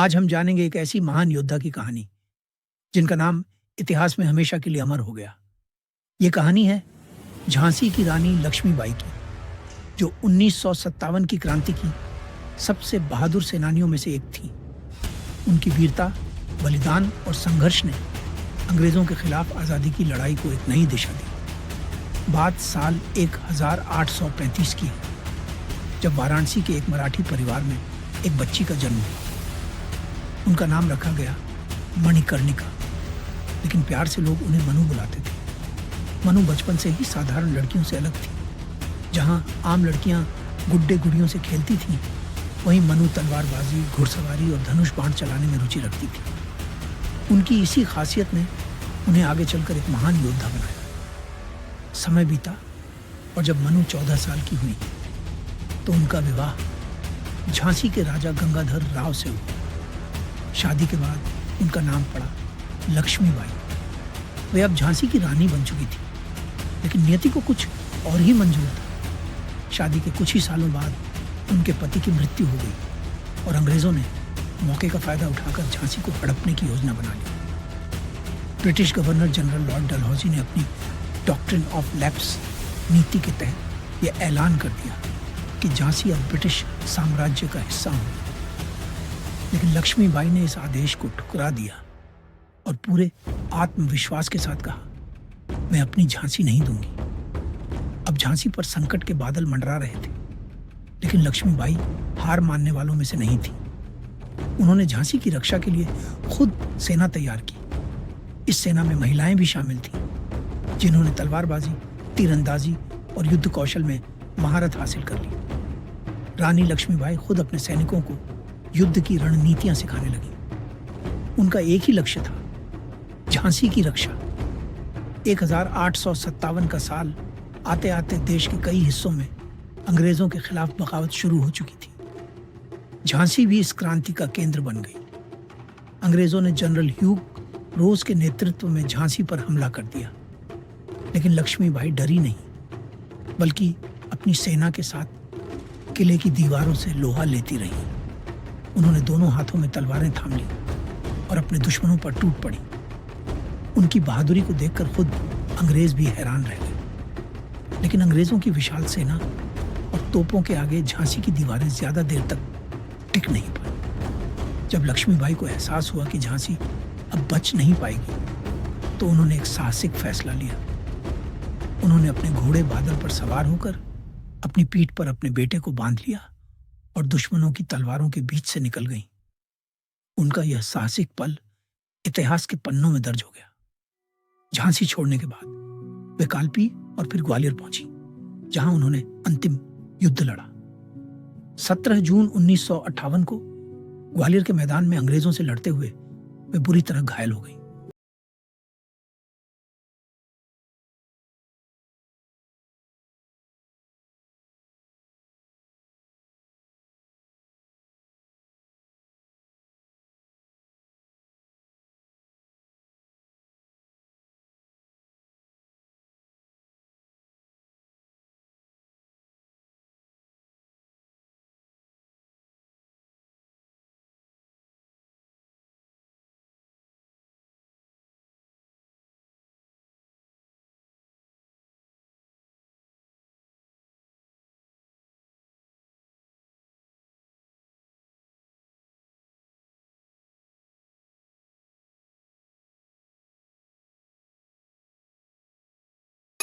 आज हम जानेंगे एक ऐसी महान योद्धा की कहानी जिनका नाम इतिहास में हमेशा के लिए अमर हो गया। ये कहानी है झांसी की रानी लक्ष्मीबाई की, जो 1957 की क्रांति की सबसे बहादुर सेनानियों में से एक थी। उनकी वीरता, बलिदान और संघर्ष ने अंग्रेजों के खिलाफ आज़ादी की लड़ाई को एक नई दिशा दी। बात साल 1835 की है, जब वाराणसी के एक मराठी परिवार में एक बच्ची का जन्म हुआ। उनका नाम रखा गया मणिकर्णिका, लेकिन प्यार से लोग उन्हें मनु बुलाते थे। मनु बचपन से ही साधारण लड़कियों से अलग थी। जहां आम लड़कियां गुड्डे गुड़ियों से खेलती थीं, वहीं मनु तलवारबाजी, घुड़सवारी और धनुष बाण चलाने में रुचि रखती थी। उनकी इसी खासियत ने उन्हें आगे चलकर एक महान योद्धा बनाया। समय बीता और जब मनु 14 साल की हुई तो उनका विवाह झांसी के राजा गंगाधर राव से हुआ। शादी के बाद उनका नाम पड़ा लक्ष्मीबाई। वे अब झांसी की रानी बन चुकी थी, लेकिन नियति को कुछ और ही मंजूर था। शादी के कुछ ही सालों बाद उनके पति की मृत्यु हो गई और अंग्रेजों ने मौके का फायदा उठाकर झांसी को हड़पने की योजना बना ली। British governor general Lord Dalhousie ने अपनी डॉक्ट्रिन ऑफ लैप्स नीति के तहत यह ऐलान कर दिया कि झांसी अब ब्रिटिश साम्राज्य का हिस्सा होगी। लेकिन लक्ष्मीबाई ने इस आदेश को ठुकरा दिया और पूरे आत्मविश्वास के साथ कहा, मैं अपनी झांसी नहीं दूंगी। अब झांसी पर संकट के बादल मंडरा रहे थे, लेकिन लक्ष्मीबाई हार मानने वालों में से नहीं थी। उन्होंने झांसी की रक्षा के लिए खुद सेना तैयार की। इस सेना में महिलाएं भी शामिल थीं, जिन्होंने तलवारबाजी, तीरंदाजी और युद्ध कौशल में महारत हासिल कर ली। रानी लक्ष्मीबाई खुद अपने सैनिकों को युद्ध की रणनीतियां सिखाने लगी। उनका एक ही लक्ष्य था, झांसी की रक्षा। 1857 का साल आते आते देश के कई हिस्सों में अंग्रेजों के खिलाफ बगावत शुरू हो चुकी थी। झांसी भी इस क्रांति का केंद्र बन गई। अंग्रेजों ने जनरल ह्यूग रोज के नेतृत्व में झांसी पर हमला कर दिया, लेकिन लक्ष्मीबाई डरी नहीं, बल्कि अपनी सेना के साथ किले की दीवारों से लोहा लेती रही। उन्होंने दोनों हाथों में तलवारें थाम ली और अपने दुश्मनों पर टूट पड़ी। उनकी बहादुरी को देखकर खुद अंग्रेज भी हैरान रह गए। लेकिन अंग्रेजों की विशाल सेना और तोपों के आगे झांसी की दीवारें ज्यादा देर तक टिक नहीं पाई। जब लक्ष्मीबाई को एहसास हुआ कि झांसी अब बच नहीं पाएगी, तो उन्होंने एक साहसिक फैसला लिया। उन्होंने अपने घोड़े बादल पर सवार होकर अपनी पीठ पर अपने बेटे को बांध लिया और दुश्मनों की तलवारों के बीच से निकल गईं। उनका यह साहसिक पल इतिहास के पन्नों में दर्ज हो गया। झांसी छोड़ने के बाद वे कालपी और फिर ग्वालियर पहुंची, जहां उन्होंने अंतिम युद्ध लड़ा। 17 जून 1958 को ग्वालियर के मैदान में अंग्रेजों से लड़ते हुए वे बुरी तरह घायल हो गईं।